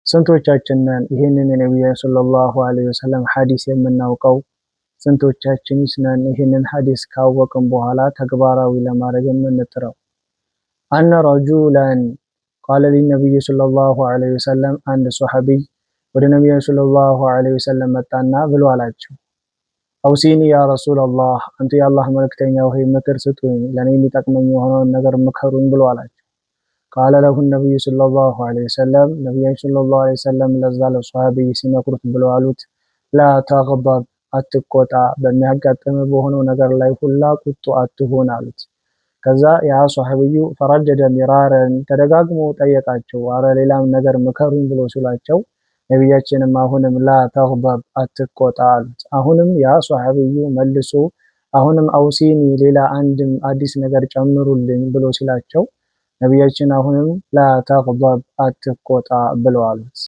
ስንቶቻችንን ይህንን የነብዩ ሰለላሁ ዐለይሂ ወሰለም ሐዲስ የምናውቀው? ስንቶቻችንስ ነን ይህንን ሐዲስ ካወቅን በኋላ ተግባራዊ ለማድረግ የምንጥረው? አነ ረጁላን ቃለ ሊነብዩ ሰለላሁ ዐለይሂ ወሰለም አንድ ሱሐቢይ ወደ ነብዩ ሰለላሁ ዐለይሂ ወሰለም መጣና ብሎ አላቸው፣ አውሲኒ ያ ረሱላላህ፣ አንተ የአላህ መልእክተኛ ሆይ ምክር ስጡኝ፣ ለኔ የሚጠቅመኝ የሆነውን ነገር ምከሩኝ ብሎ አላቸው። ቃለ ለሁ ነብዩ ሰለላሁ ዐለይሂ ወሰለም፣ ነብዩ ሰለላሁ ዐለይሂ ወሰለም ለዛ ለሱሐቢይ ሲመክሩት ብሎ አሉት፣ ላ ተግበብ፣ አትቆጣ፣ በሚያጋጥም በሆነው ነገር ላይ ሁላ ቁጡ አትሁን አሉት። ከዛ ያ ሱሐቢዩ ፈረጀደ ሚራረን፣ ተደጋግሞ ጠየቃቸው፣ አረ ሌላም ነገር ምከሩኝ ብሎ ሲላቸው ነብያችንም አሁንም ላ ተግበብ፣ አትቆጣ አሉት። አሁንም ያ ሱሐቢዩ መልሶ አሁንም አውሲኒ፣ ሌላ አንድም አዲስ ነገር ጨምሩልኝ ብሎ ሲላቸው ነብያችን አሁንም ላ ተግበብ፣ አትቆጣ ብለው አሉት።